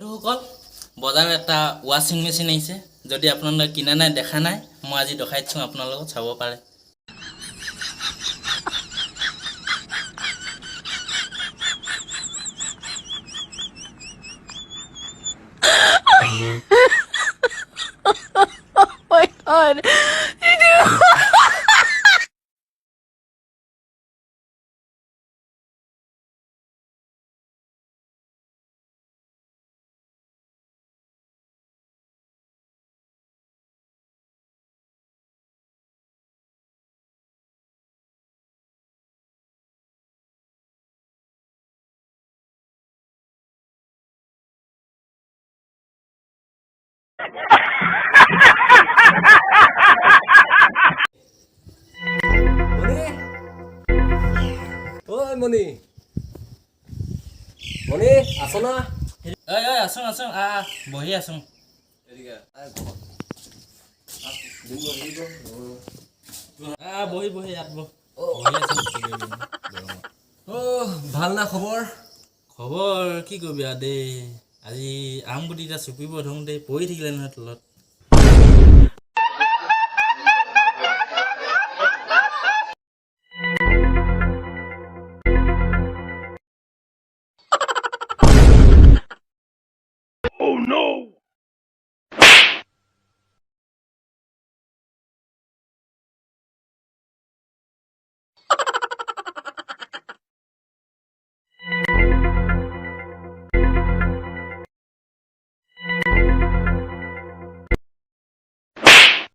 বন্ধুসকল বজাৰত এটা ৱাশ্বিং মেচিন আহিছে যদি আপোনালোকে কিনা নাই দেখা নাই মই আজি দেখাই দিছোঁ আপোনালোকক চাব পাৰে Oh my god. Oi Moni. Moni, aso na? ঐ আছোং বহি আছোং বহি ইয়াত বহি ভাল না খবৰ? খবৰ কি কৰিবি আৰু দেই আজি আম গুটি এটা চুপিব ধৰোঁতে পৰি থাকিলে নহয় তলত